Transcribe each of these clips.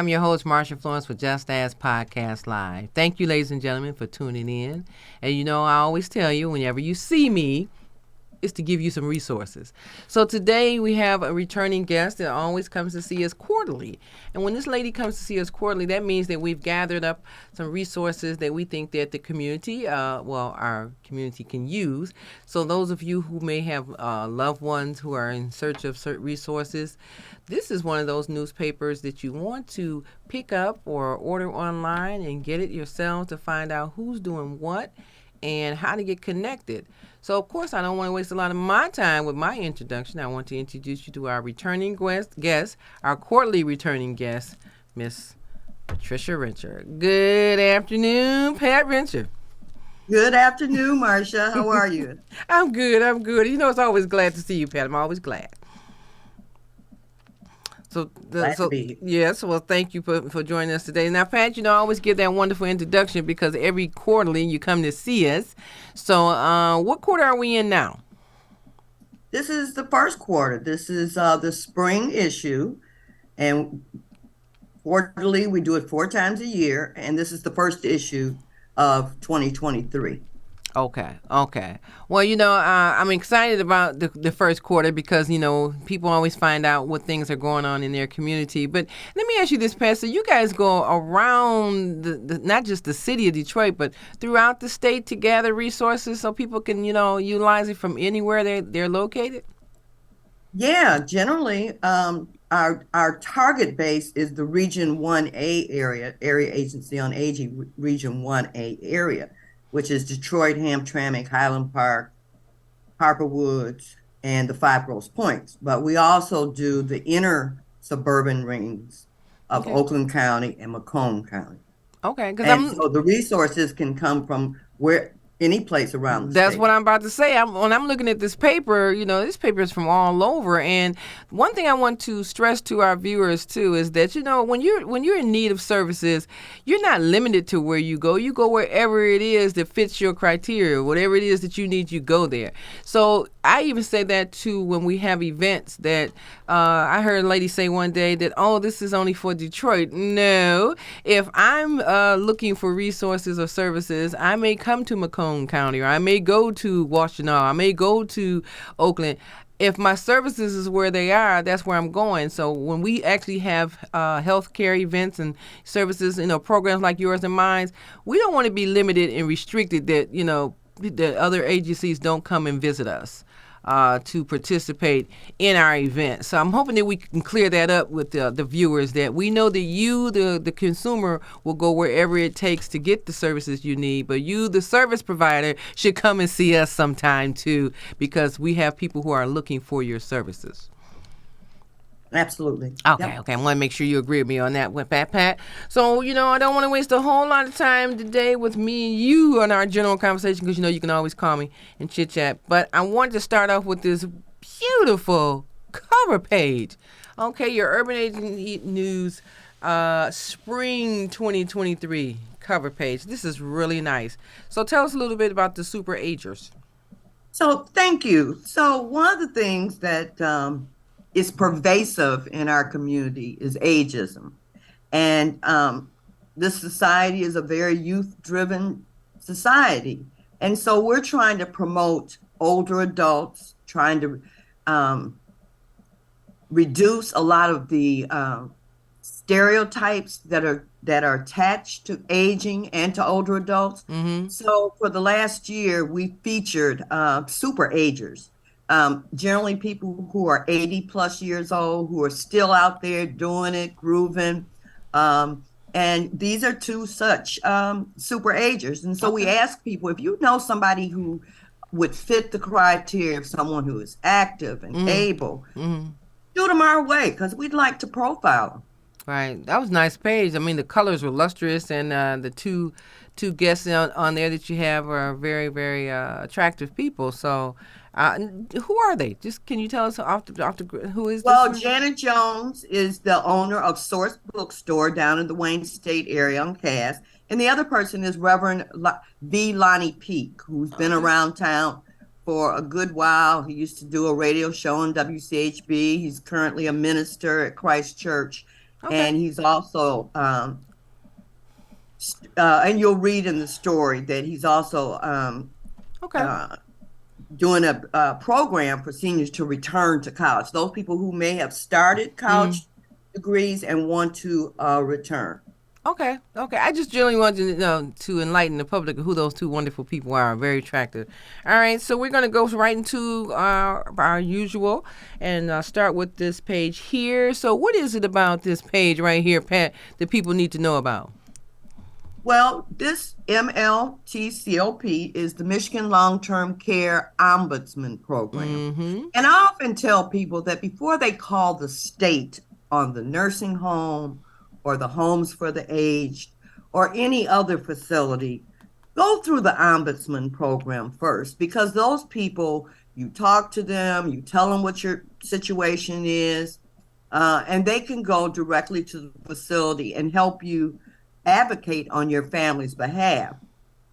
I'm your host, Marsha Florence, for Just Ask Podcast Live. Thank you, ladies and gentlemen, for tuning in. And you know, I always tell you, whenever you see me, is to give you some resources. So today we have a returning guest that always comes to see us quarterly. And when this lady comes to see us quarterly, that means that we've gathered up some resources that we think that the community, our community can use. So those of you who may have loved ones who are in search of certain resources, this is one of those newspapers that you want to pick up or order online and get it yourself to find out who's doing what and how to get connected. So, of course, I don't want to waste a lot of my time with my introduction. I want to introduce you to our returning guest, our quarterly returning guest, Miss Patricia Rencher. Good afternoon, Pat Rencher. Good afternoon, Marsha. How are you? I'm good. You know, it's always glad to see you, Pat. I'm always glad. Glad to be here. Yes, well, thank you for joining us today. Now, Pat, you know, I always give that wonderful introduction because every quarterly you come to see us. So what quarter are we in now? This is the first quarter. This is the spring issue. And quarterly, we do it 4 times a year. And this is the first issue of 2023. Okay. Well, you know, I'm excited about the first quarter because, you know, people always find out what things are going on in their community. But let me ask you this, Pastor. You guys go around not just the city of Detroit, but throughout the state to gather resources so people can, you know, utilize it from anywhere they're located? Yeah, generally, our target base is the Region 1A area Agency on Aging, Region 1A area, which is Detroit, Hamtramck, Highland Park, Harper Woods, and the Five Grosse Points. But we also do the inner suburban rings of Oakland County and Macomb County. Okay, so the resources can come from any place around the That's state. what I'm about to say. When I'm looking at this paper, you know, this paper is from all over. And one thing I want to stress to our viewers too is that, you know, when you're in need of services, you're not limited to where you go. You go wherever it is that fits your criteria. Whatever it is that you need, you go there. So I even say that too when we have events that I heard a lady say one day that, oh, this is only for Detroit. No, if I'm looking for resources or services, I may come to Macomb County, or I may go to Washington, I may go to Oakland. If my services is where they are, that's where I'm going. So when we actually have healthcare events and services, you know, programs like yours and mine, we don't want to be limited and restricted that, you know, the other agencies don't come and visit us to participate in our event. So I'm hoping that we can clear that up with the viewers, that we know that you, the consumer, will go wherever it takes to get the services you need, but you, the service provider, should come and see us sometime too, because we have people who are looking for your services. Absolutely. Okay. I want to make sure you agree with me on that, Pat. So, you know, I don't want to waste a whole lot of time today with me and you on our general conversation because, you know, you can always call me and chit-chat. But I wanted to start off with this beautiful cover page. Okay, your Urban Agent News Spring 2023 cover page. This is really nice. So tell us a little bit about the super agers. So thank you. So one of the things that is pervasive in our community is ageism. And this society is a very youth-driven society. And so we're trying to promote older adults, trying to reduce a lot of the stereotypes that are attached to aging and to older adults. Mm-hmm. So for the last year, we featured super agers. Generally people who are 80 plus years old, who are still out there doing it, grooving. And these are 2 such super agers. And so we ask people, if you know somebody who would fit the criteria of someone who is active and able, shoot them our way, because we'd like to profile them. Right. That was a nice page. I mean, the colors were lustrous, and the two guests on there that you have are very, very attractive people. So who are they? Just can you tell us off the who is this? Well, Janet Jones is the owner of Source Bookstore down in the Wayne State area on Cass. And the other person is Reverend V. Lonnie Peak, who's been around town for a good while. He used to do a radio show on WCHB. He's currently a minister at Christ Church. Okay. And he's also, and you'll read in the story that he's also Okay. uh, doing a program for seniors to return to college. Those people who may have started Mm. college degrees and want to return. Okay. Okay. I just generally wanted to know to enlighten the public of who those two wonderful people are. Very attractive. All right. So we're going to go right into our usual and start with this page here. So what is it about this page right here, Pat, that people need to know about? Well, this MLTCOP is the Michigan Long-Term Care Ombudsman Program. Mm-hmm. And I often tell people that before they call the state on the nursing home or the homes for the aged or any other facility, go through the Ombudsman program first, because those people, you talk to them, you tell them what your situation is, and they can go directly to the facility and help you advocate on your family's behalf.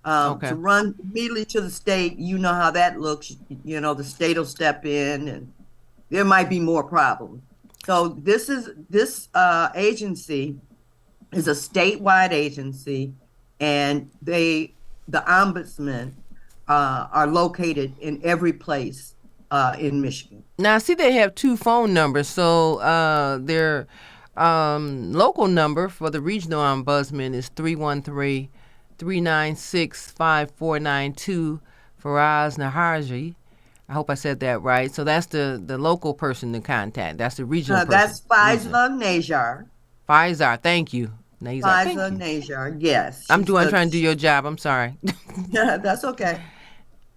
Okay. To run immediately to the state, you know how that looks. The state will step in, and there might be more problems. So this agency is a statewide agency, and the ombudsman are located in every place in Michigan. Now, I see they have two phone numbers. So their local number for the regional ombudsman is 313-396-5492, Faraz Naharji. I hope I said that right. So that's the local person to contact. That's the regional person. That's Regional. Faisal Najar. Faizar, thank you. Nazar, thank Faisal you. Najar, yes, I'm trying to do your job. I'm sorry. That's okay.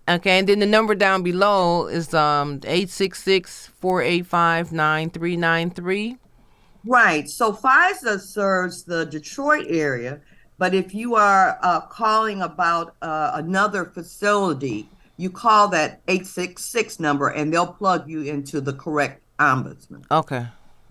Okay, and then the number down below is 866-485-9393. Right. So FISA serves the Detroit area, but if you are calling about another facility, you call that 866 number and they'll plug you into the correct ombudsman. Okay.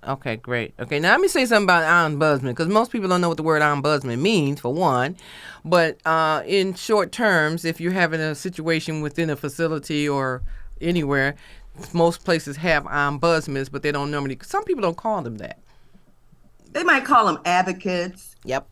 Okay, great. Okay, now let me say something about ombudsman, because most people don't know what the word ombudsman means, for one. But in short terms, if you're having a situation within a facility or anywhere, most places have ombudsmans, but they don't normally, some people don't call them that. They might call them advocates. Yep.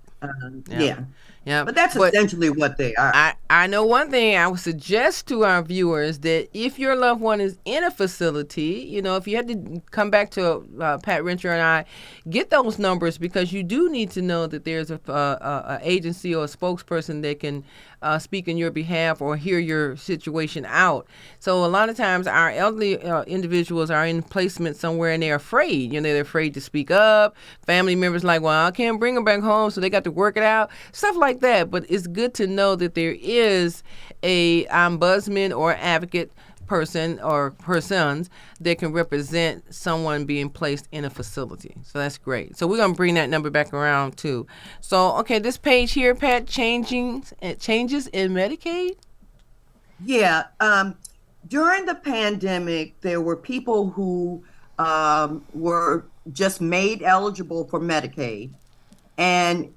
Yeah. Yeah. But that's essentially what they are. I know one thing I would suggest to our viewers, that if your loved one is in a facility, if you had to come back to Pat Rencher and I, get those numbers, because you do need to know that there's a agency or a spokesperson that can speak in your behalf or hear your situation out. So a lot of times our elderly individuals are in placement somewhere and they're afraid. They're afraid to speak up. Family members like, well, I can't bring them back home, so they got to work it out. Stuff like that. But it's good to know that there is a ombudsman or advocate person or persons that can represent someone being placed in a facility. So that's great. So we're going to bring that number back around too. So, okay, this page here, Pat, changes in Medicaid? Yeah. During the pandemic, there were people who were just made eligible for Medicaid, and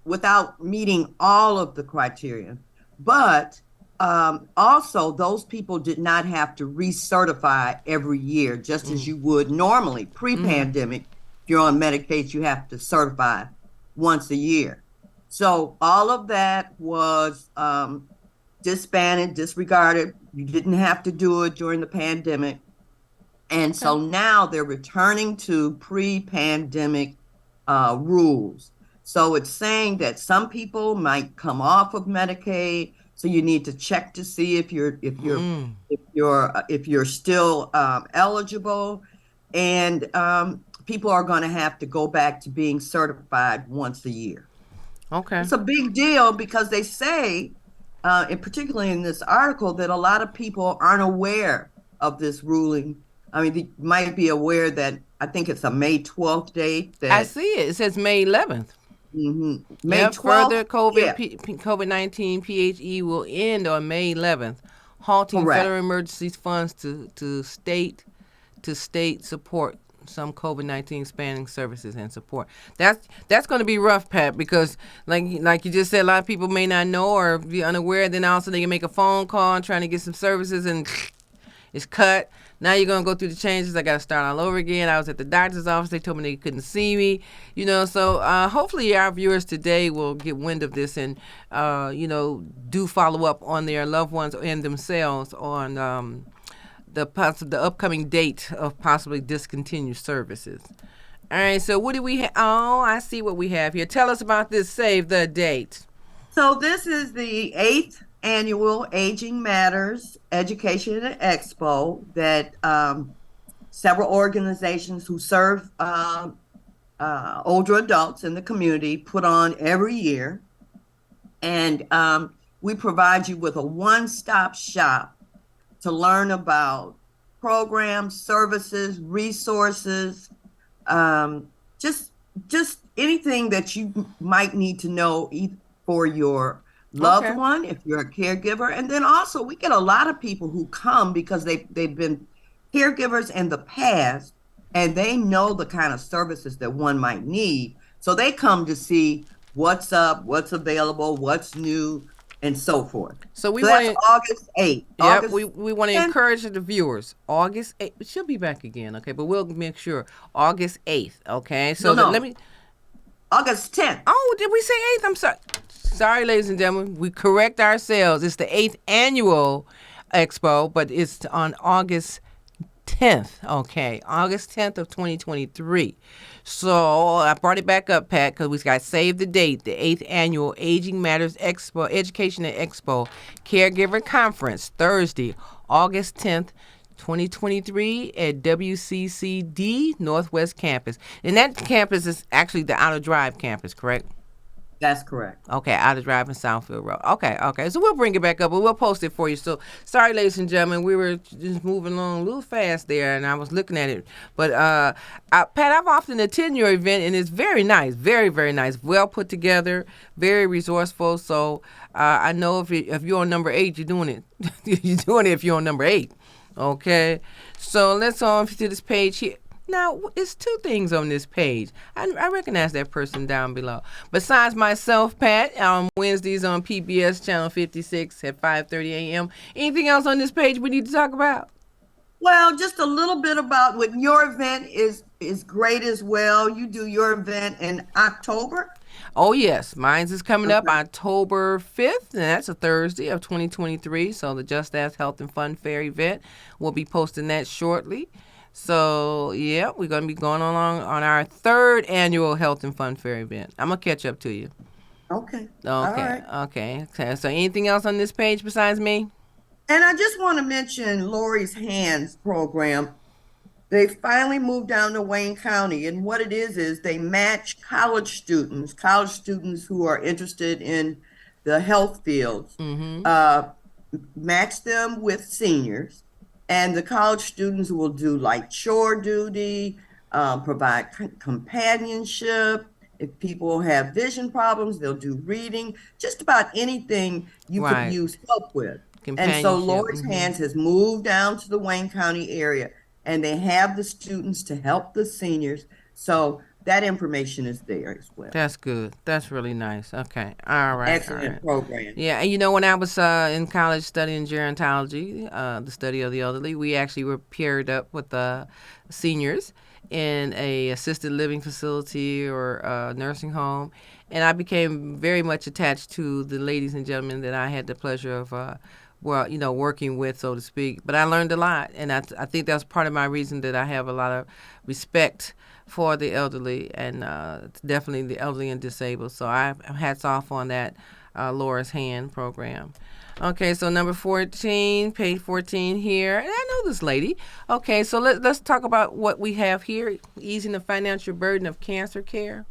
without meeting all of the criteria. But also, those people did not have to recertify every year, just as you would normally pre-pandemic. If you're on Medicaid, you have to certify once a year. So all of that was disbanded, disregarded. You didn't have to do it during the pandemic. And so now they're returning to pre-pandemic rules. So it's saying that some people might come off of Medicaid, so you need to check to see if you're still eligible, and people are going to have to go back to being certified once a year. Okay. It's a big deal because they say, and particularly in this article, that a lot of people aren't aware of this ruling. I mean, they might be aware that I think it's a May 12th date. I see it. It says May 11th. Mm-hmm. May 12th. Further COVID-19 PHE will end on May 11th, halting Correct. federal emergency funds to state support some COVID-19 spanning services and support. That's going to be rough, Pat, because like you just said, a lot of people may not know or be unaware. Then also they can make a phone call and trying to get some services and it's cut. Now you're gonna go through the changes. I got to start all over again. I was at the doctor's office. They told me they couldn't see me. So hopefully our viewers today will get wind of this and do follow up on their loved ones and themselves on the upcoming date of possibly discontinued services. All right. So what do we have? Oh, I see what we have here. Tell us about this. Save the date. So this is the 8th annual Aging Matters Education and Expo that several organizations who serve older adults in the community put on every year. And we provide you with a one-stop shop to learn about programs, services, resources, just anything that you might need to know for your loved one, if you're a caregiver. And then also we get a lot of people who come because they've been caregivers in the past and they know the kind of services that one might need. So they come to see what's up, what's available, what's new, and so forth. So that's August 8th. Yep, we want to encourage the viewers. August 8th. It should be back again, okay? But we'll make sure. August 8th, okay? So let me... August 10th. Oh, did we say 8th? I'm sorry. Sorry, ladies and gentlemen. We correct ourselves. It's the 8th annual expo, but it's on August 10th, okay? August 10th of 2023. So I brought it back up, Pat, because we got save the date, the 8th annual Aging Matters Expo, Education and Expo Caregiver Conference, Thursday, August 10th, 2023 at WCCD Northwest Campus. And that campus is actually the Outer Drive campus, correct? That's correct. Okay, Outer Drive and Southfield Road. Okay. So we'll bring it back up, but we'll post it for you. So sorry, ladies and gentlemen, we were just moving along a little fast there, and I was looking at it. But Pat, I've often attended your event, and it's very nice, very, very nice, well put together, very resourceful. So I know if you're on number 8, you're doing it. You're doing it if you're on number 8. Okay. So let's on to this page here. Now, it's 2 things on this page. I recognize that person down below. Besides myself, Pat, on Wednesdays on PBS Channel 56 at 5:30 a.m. Anything else on this page we need to talk about? Well, just a little bit about what your event is great as well. You do your event in October? Oh, yes. Mine's is coming up October 5th, and that's a Thursday of 2023. So the Just Ask Health and Fun Fair event, we'll be posting that shortly. So, yeah, we're going to be going along on our 3rd annual Health and Fun Fair event. I'm going to catch up to you. Okay. All right. Okay. So anything else on this page besides me? And I just want to mention Lori's Hands program. They finally moved down to Wayne County. And what it is they match college students who are interested in the health fields, match them with seniors. And the college students will do like chore duty, provide companionship. If people have vision problems, they'll do reading, just about anything you could use help with. And so Lori's Hands has moved down to the Wayne County area, and they have the students to help the seniors. So that information is there as well. That's good. That's really nice. Okay. All right. Excellent program. Yeah. And when I was in college studying gerontology, the study of the elderly, we actually were paired up with seniors in a assisted living facility or nursing home. And I became very much attached to the ladies and gentlemen that I had the pleasure of working with, so to speak. But I learned a lot, and I think that's part of my reason that I have a lot of respect for the elderly, and definitely the elderly and disabled. So I hats off on that Laura's Hand program. Okay, so number 14, page 14 here. And I know this lady. Okay, so let's talk about what we have here, easing the financial burden of cancer care.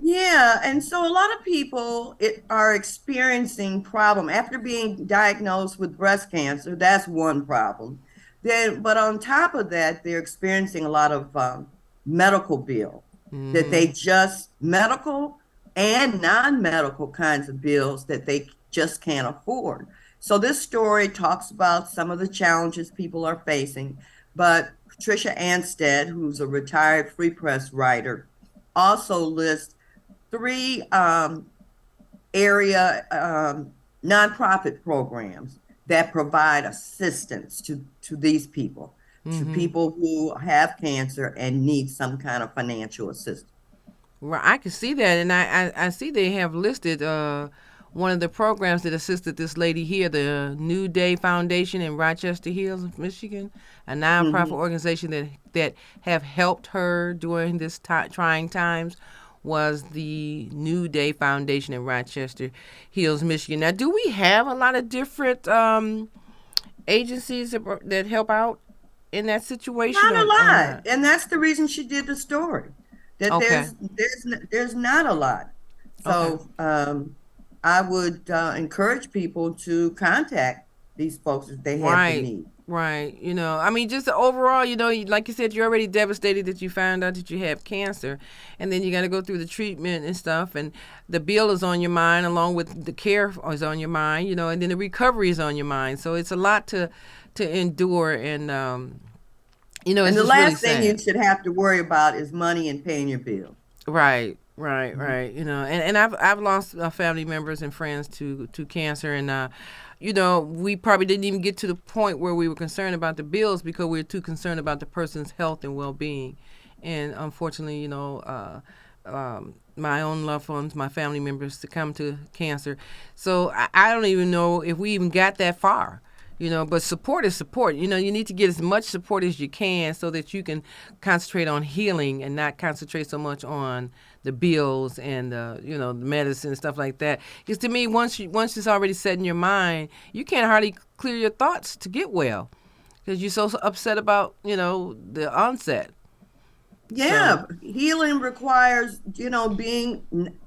Yeah, and so a lot of people are experiencing problem after being diagnosed with breast cancer. That's one problem. But on top of that, they're experiencing a lot of medical bill that they just medical and non-medical kinds of bills that they just can't afford. So this story talks about some of the challenges people are facing, but Patricia Rencher, who's a retired Free Press writer, also lists 3 area nonprofit programs that provide assistance to these people. to people who have cancer and need some kind of financial assistance. Right, I can see that, and I see they have listed one of the programs that assisted this lady here, the New Day Foundation in Rochester Hills, Michigan, a nonprofit organization that have helped her during this trying times. Was the New Day Foundation in Rochester Hills, Michigan. Now, do we have a lot of different agencies that help out in that situation? Not a lot, and that's the reason she did the story. That there's not a lot. So I would encourage people to contact these folks if they have the need. Right. I mean, just overall, like you said, you're already devastated that you found out that you have cancer, and then you got to go through the treatment and stuff, and the bill is on your mind along with the care is on your mind, and then the recovery is on your mind. So it's a lot to endure, and and the last thing you should have to worry about is money and paying your bill. Right. And I've lost family members and friends to cancer, and we probably didn't even get to the point where we were concerned about the bills because we were too concerned about the person's health and well-being. And unfortunately, my own loved ones, my family members succumbed to cancer. So I don't even know if we even got that far. But support is support. You need to get as much support as you can so that you can concentrate on healing and not concentrate so much on the bills and the medicine and stuff like that. Because to me, once it's already set in your mind, you can't hardly clear your thoughts to get well because you're so upset about the onset. Yeah, so, healing requires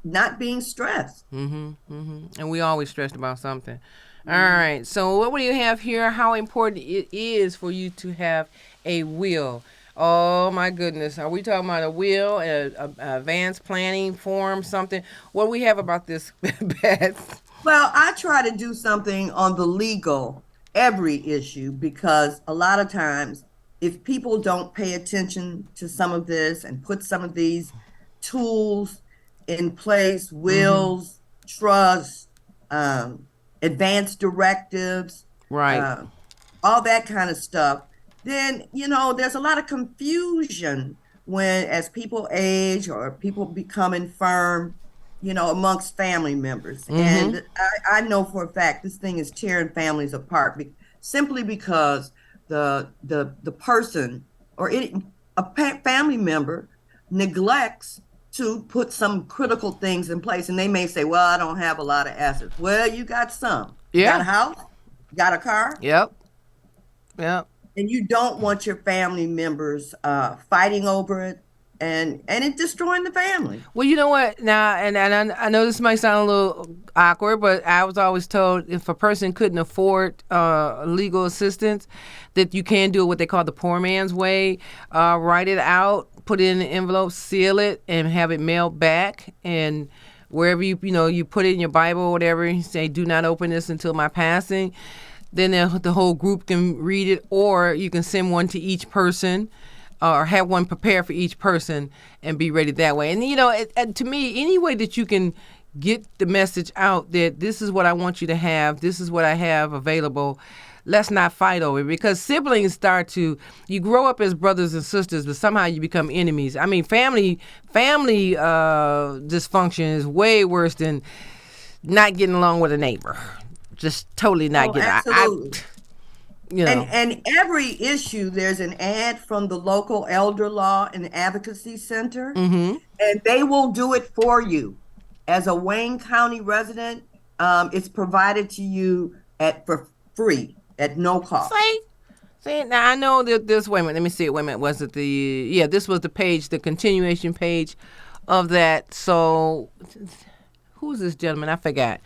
not being stressed. And we always stressed about something. All right. So what do you have here? How important it is for you to have a will? Oh, my goodness. Are we talking about a will, an advanced planning form, something? What do we have about this, Beth? Well, I try to do something on the legal every issue because a lot of times if people don't pay attention to some of this and put some of these tools in place, wills, trusts, advanced directives, right, all that kind of stuff, then, there's a lot of confusion as people age or people become infirm, amongst family members. And I know for a fact this thing is tearing families apart simply because the person or a family member neglects to put some critical things in place. And they may say, well, I don't have a lot of assets. Well, you got some. You got a house? You got a car? Yep. And you don't want your family members fighting over it and it destroying the family. Well, you know what? Now, and I know this might sound a little awkward, but I was always told if a person couldn't afford legal assistance, that you can do what they call the poor man's way. Write it out, put it in an envelope, seal it, and have it mailed back. And wherever you put it in your Bible or whatever, you say, do not open this until my passing. Then the whole group can read it, or you can send one to each person. Or have one prepared for each person and be ready that way. And, to me, any way that you can get the message out that this is what I want you to have, this is what I have available, let's not fight over it. Because siblings you grow up as brothers and sisters, but somehow you become enemies. I mean, family dysfunction is way worse than not getting along with a neighbor. Just totally not getting along. And every issue, there's an ad from the local elder law and advocacy center, and they will do it for you. As a Wayne County resident, it's provided to you for free at no cost. See, now I know that this. Wait a minute, let me see it. Wait a minute, was it this was the page, the continuation page of that. So, who's this gentleman? I forgot.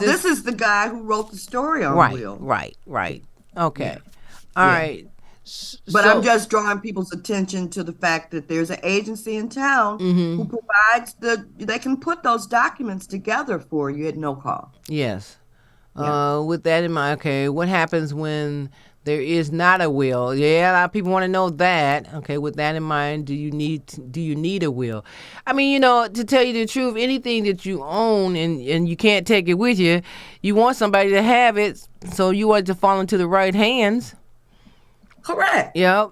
This is the guy who wrote the story on Will. Right. Okay. Yeah. All right. But I'm just drawing people's attention to the fact that there's an agency in town who provides they can put those documents together for you at no cost. Yes. Yeah. With that in mind, okay, what happens when there is not a will? Yeah, a lot of people want to know that. Okay, with that in mind, do you need a will? I mean, to tell you the truth, anything that you own and you can't take it with you, you want somebody to have it, so you want it to fall into the right hands. Correct. Yep.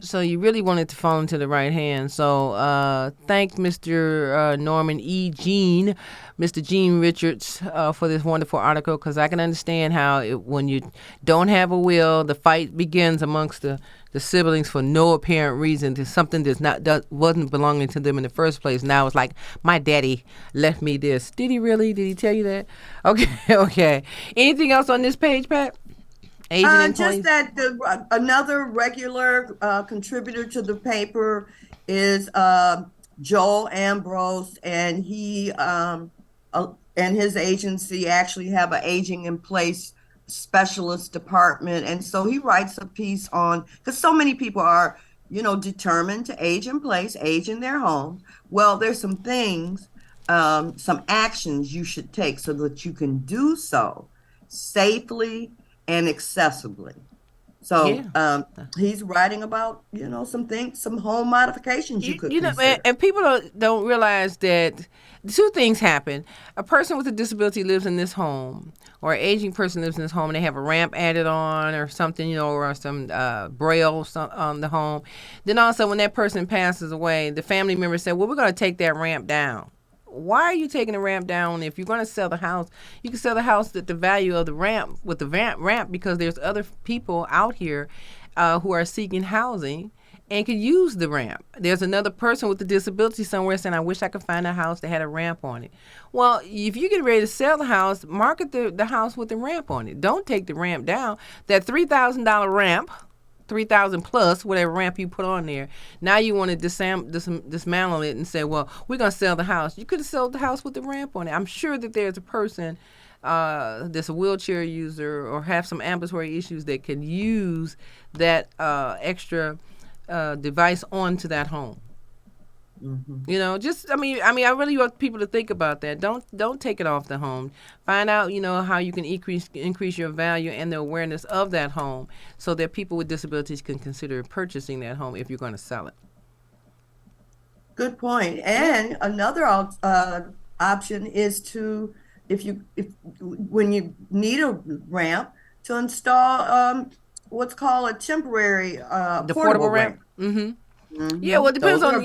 So you really wanted to fall into the right hand. So thank Mr. Norman E. Jean, Mr. Gene Richards, for this wonderful article, because I can understand how when you don't have a will, the fight begins amongst the siblings for no apparent reason to something wasn't belonging to them in the first place. Now it's like, my daddy left me this. Did he really? Did he tell you that? Okay, okay. Anything else on this page, Pat? Aging Just employees? that another regular contributor to the paper is Joel Ambrose, and and his agency actually have an aging in place specialist department, and so he writes a piece on, because so many people are, determined to age in place, age in their home. Well, there's some things, some actions you should take so that you can do so safely and accessibly. So Yeah. he's writing about, some things, some home modifications you could consider. And people don't realize that two things happen. A person with a disability lives in this home, or an aging person lives in this home, and they have a ramp added on or something, or some braille on the home. Then also, when that person passes away, the family members say, well, we're going to take that ramp down. Why are you taking the ramp down? If you're going to sell the house, you can sell the house at the value of the ramp, with the ramp, because there's other people out here who are seeking housing and could use the ramp. There's another person with a disability somewhere saying, I wish I could find a house that had a ramp on it. Well, if you get ready to sell the house, market the house with the ramp on it. Don't take the ramp down. That $3,000 ramp, 3,000 plus whatever ramp you put on there. Now you want to dismantle it and say, well, we're going to sell the house. You could have sold the house with the ramp on it. I'm sure that there's a person that's a wheelchair user or have some ambulatory issues that can use that extra device onto that home. Mm-hmm. I really want people to think about that. Don't take it off the home. Find out, how you can increase your value and the awareness of that home, so that people with disabilities can consider purchasing that home if you're going to sell it. Good point. And another option is to, if when you need a ramp, to install what's called a temporary portable ramp. Mm-hmm. Mm-hmm. Yeah, well, it depends on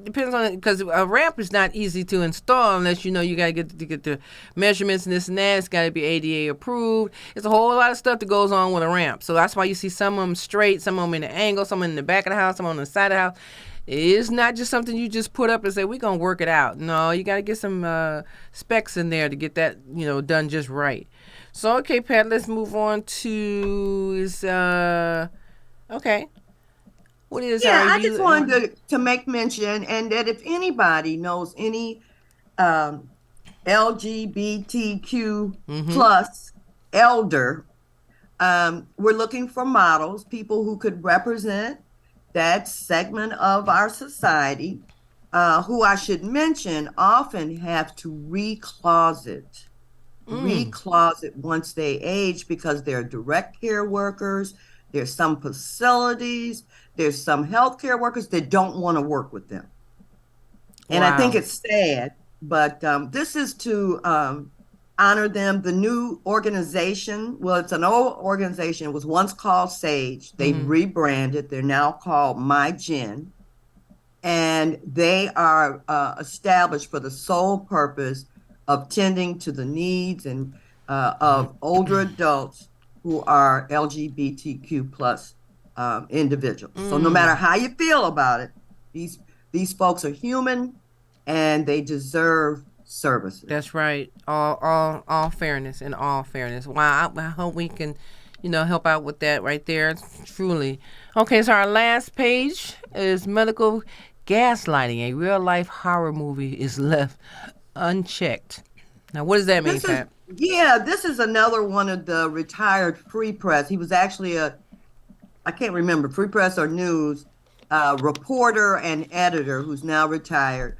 depends on it, because a ramp is not easy to install unless you got to get the measurements and this and that. It's got to be ADA approved. It's a whole lot of stuff that goes on with a ramp. So that's why you see some of them straight, some of them in an angle, some in the back of the house, some on the side of the house. It's not just something you just put up and say, we're going to work it out. No, you got to get some specs in there to get that, done just right. So, okay, Pat, let's move on to okay. What is I just wanted to make mention, and that if anybody knows any LGBTQ plus elder, we're looking for models, people who could represent that segment of our society, who I should mention often have to recloset once they age, because they're direct care workers. There's some facilities, there's some healthcare workers that don't want to work with them. And I think it's sad, but this is to honor them. The new organization, well, it's an old organization. It was once called SAGE. They've rebranded. They're now called MiGen. And they are established for the sole purpose of tending to the needs and of older adults who are LGBTQ plus individuals. So no matter how you feel about it, these folks are human and they deserve services. That's right. All fairness, in all fairness. Wow, I hope we can, help out with that right there. Truly. Okay, so our last page is medical gaslighting. A real life horror movie is left unchecked. Now, what does that mean, Pat? This is another one of the retired Free Press. He was actually I can't remember, Free Press or News, reporter and editor who's now retired.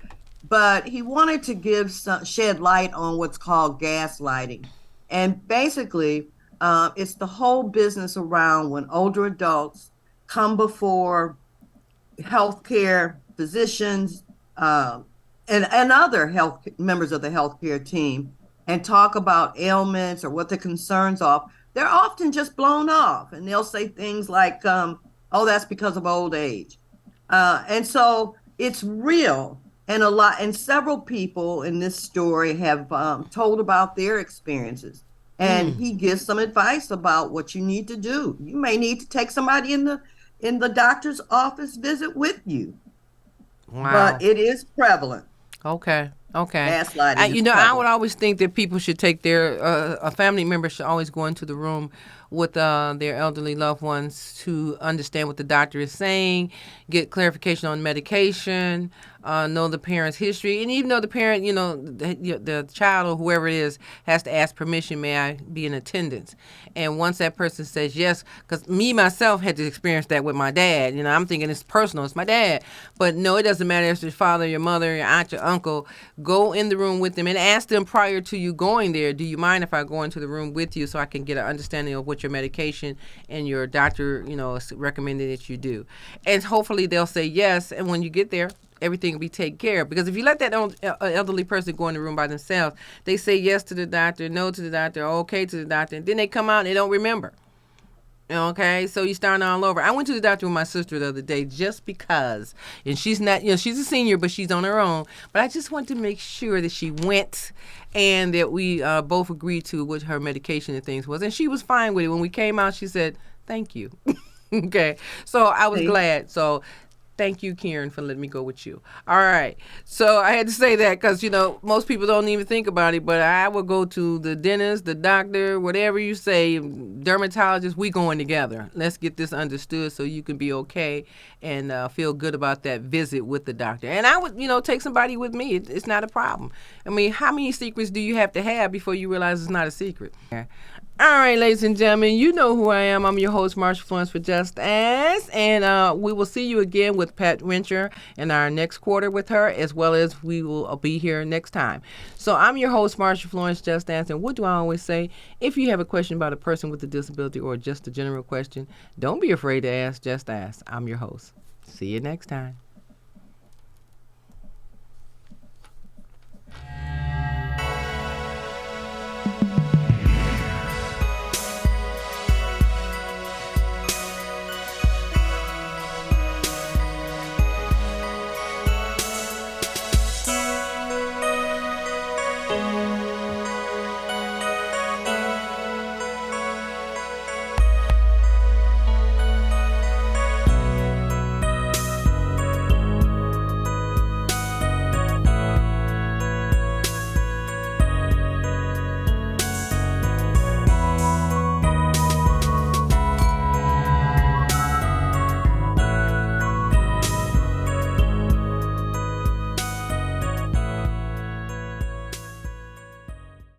But he wanted to shed light on what's called gaslighting. And basically, it's the whole business around when older adults come before healthcare physicians and other members of the healthcare team and talk about ailments or what the concerns are they're often just blown off, and they'll say things like, "Oh, that's because of old age," and so it's real. And several people in this story have told about their experiences. And he gives some advice about what you need to do. You may need to take somebody in the doctor's office visit with you. Wow. But it is prevalent. Okay. Gaslighting is I prevalent. would always think that people should take their a family member should always go into the room with their elderly loved ones to understand what the doctor is saying, get clarification on medication, know the parent's history, and even though the parent, the child or whoever it is has to ask permission, may I be in attendance? And once that person says yes, because me myself had to experience that with my dad. I'm thinking it's personal, it's my dad, but no, it doesn't matter if it's your father, your mother, your aunt, your uncle. Go in the room with them and ask them prior to you going there, do you mind if I go into the room with you so I can get an understanding of what your medication and your doctor, is recommended that you do. And hopefully they'll say yes. And when you get there, everything will be taken care of. Because if you let that elderly person go in the room by themselves, they say yes to the doctor, no to the doctor, okay to the doctor, and then they come out and they don't remember. Okay, so you start all over. I went to the doctor with my sister the other day just because, and she's not, she's a senior, but she's on her own. But I just wanted to make sure that she went and that we both agreed to what her medication and things was. And she was fine with it. When we came out, she said, thank you. Okay, so I was glad. So thank you, Karen, for letting me go with you. All right. So I had to say that because, most people don't even think about it, but I will go to the dentist, the doctor, whatever you say, dermatologist, we going together. Let's get this understood so you can be okay and feel good about that visit with the doctor. And I would, take somebody with me. It's not a problem. I mean, how many secrets do you have to have before you realize it's not a secret? All right, ladies and gentlemen, you know who I am. I'm your host, Marsha Florence for Just Ask, and we will see you again with Pat Rencher in our next quarter with her, as well as we will be here next time. So I'm your host, Marsha Florence, Just Ask, and what do I always say? If you have a question about a person with a disability or just a general question, don't be afraid to ask, just ask. I'm your host. See you next time.